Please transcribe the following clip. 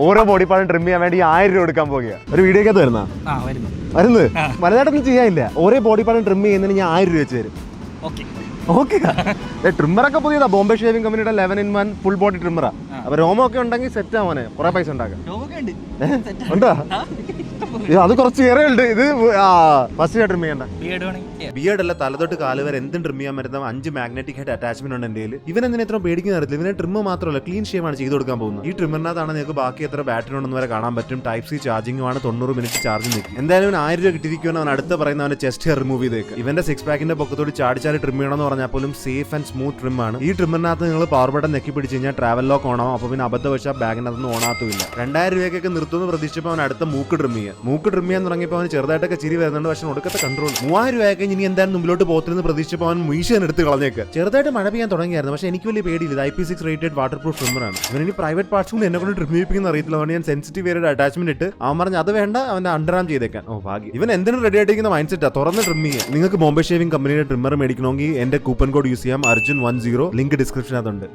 ഓരോ ബോഡി പാർട്ടും ട്രിം ചെയ്യാൻ വേണ്ടി 1000 രൂപ എടുക്കാൻ പോകുക. ഒരു വീഡിയോക്കകത്ത് വരുന്നത് വലുതായിട്ടൊന്നും ചെയ്യാനില്ല. ഓരോ ബോഡി പാർട്ടും ട്രിം ചെയ്യുന്നതിന് ഞാൻ 1000 രൂപ വെച്ച് തരും. ഓക്കെ. ട്രിമ്മറൊക്കെ പുതിയതാ. ബോംബെ ഷേവിംഗ് കമ്പനിയുടെ 11-in-1 ഫുൾ ബോഡി ട്രിമ്മറാ. അപ്പൊ രോമൊക്കെ ഉണ്ടെങ്കിൽ സെറ്റ് ആവാനെ കുറെ പൈസ ഉണ്ടാക്കാം. ഉണ്ടോ? അത് കുറച്ച് ഏറെ ഉണ്ട്. ഇത് ഫസ്റ്റ് ട്രിം ചെയ്യണ്ട. ബിയർഡ് അല്ല, തലതൊട്ട് കാല് വരെ എന്തും ട്രിം ചെയ്യാൻ പറ്റുന്ന 5 മാഗ്നറ്റിക് ഹെഡ് അറ്റാച്ച്മെന്റ് ഉണ്ട് എന്റെ. ഇവൻ എന്തിനാ ഇത്ര പേടിക്കുന്ന അറിയില്ല. ഇവനെ ട്രിമ്മ് മാത്രമല്ല ക്ലീൻ ഷേവ് ആണ് ചെയ്ത് കൊടുക്കാൻ പോകുന്നത്. ഈ ട്രിമ്മറിനകത്താണ് നിങ്ങൾക്ക് ബാക്കി എത്ര ബാറ്ററി ഉണ്ടെന്ന് വരെ കാണാൻ പറ്റും. ടൈപ്പ് സി ചാർജിംഗ് ആണ്. 90 മിനിറ്റ് ചാർജിംഗ് നിൽക്കും. എന്തായാലും 1000 രൂപ കിട്ടിയിരിക്കുമെന്ന് അവൻ അടുത്ത് പറയുന്ന അവന്റെ ചെസ്റ്റ് ഹെയർ റിമൂവ് ചെയ്തേക്ക്. ഇവന്റെ 6 പാക്കിന്റെ പൊക്കത്തോട് ചാടിച്ചാടി ട്രിം ചെയ്യണമെന്ന് പറഞ്ഞാൽ പോലും സേഫ് ആൻഡ് സ്മൂത്ത് ട്രിം ആണ്. ഈ ട്രിമ്മറിനകത്ത് നിങ്ങൾ പവർ ബട്ടൺ നെക്കി പിടിച്ച് കഴിഞ്ഞാൽ ട്രാവൽ ലോക്ക് ഓണാവും. അപ്പൊ പിന്നെ അബദ്ധവശാൽ ബാഗിനകത്തൊന്നും ഓണാത്തുമില്ല. 2000 രൂപയ്ക്കൊക്കെ നിർത്തുമെന്ന് പ്രതീക്ഷിച്ചപ്പോൾ അവൻ അടുത്ത മൂക്ക് ട്രിം ചെയ്യാൻ തുടങ്ങിയപ്പോൾ അവന് ചെറുതായിട്ടൊക്കെ ചിരി വരുന്നുണ്ട്. പക്ഷെ ഒടുക്കത്തെ കൺട്രോൾ. 3000 രൂപയൊക്കെ ഇനി എന്തായാലും മുമ്പിലോട്ട് പോകത്തില്ലെന്ന് പ്രതീക്ഷിച്ചപ്പോൾ അവൻ മീശൻ എടുത്ത് കളഞ്ഞേക്ക്. ചെറുതായിട്ട് മഴ പെയ്യാൻ തുടങ്ങിയായിരുന്നു. പക്ഷെ എനിക്ക് വലിയ പേടിയില്ല. IP6 rated water proof ട്രിമ്മറാണ്. ഇവന് പ്രൈവറ്റ് പാർട്സ് കൊണ്ട് എന്നെ കൊണ്ട് ട്രിം ചെയ്യിപ്പിക്കുന്ന അറിയത്തില്ല. അതുകൊണ്ട് ഞാൻ സെൻസിറ്റീവ് ഏരിയ അറ്റാച്ച്മെന്റ് ഇട്ട് അവൻ പറഞ്ഞ് അത് വേണ്ട, അവന്റെ അണ്ടർആം ചെയ്തേക്കാൻ. ഭാഗ്യം. ഇവൻ എന്തിനും റെഡി ആയിട്ടിരിക്കുന്ന മൈൻഡ് സെറ്റാ. തുറന്ന് ട്രിം ചെയ്യാം. നിങ്ങൾക്ക് ബോംബെ ഷേവിംഗ് കമ്പനിയുടെ ട്രിമ്മർ മേടിക്കണമെങ്കിൽ എന്റെ കൂപ്പൺ കോഡ് യൂസ് ചെയ്യാം. Arjun10. ലിങ്ക് ഡിസ്ക്രിപ്ഷനകത്തുണ്ട്.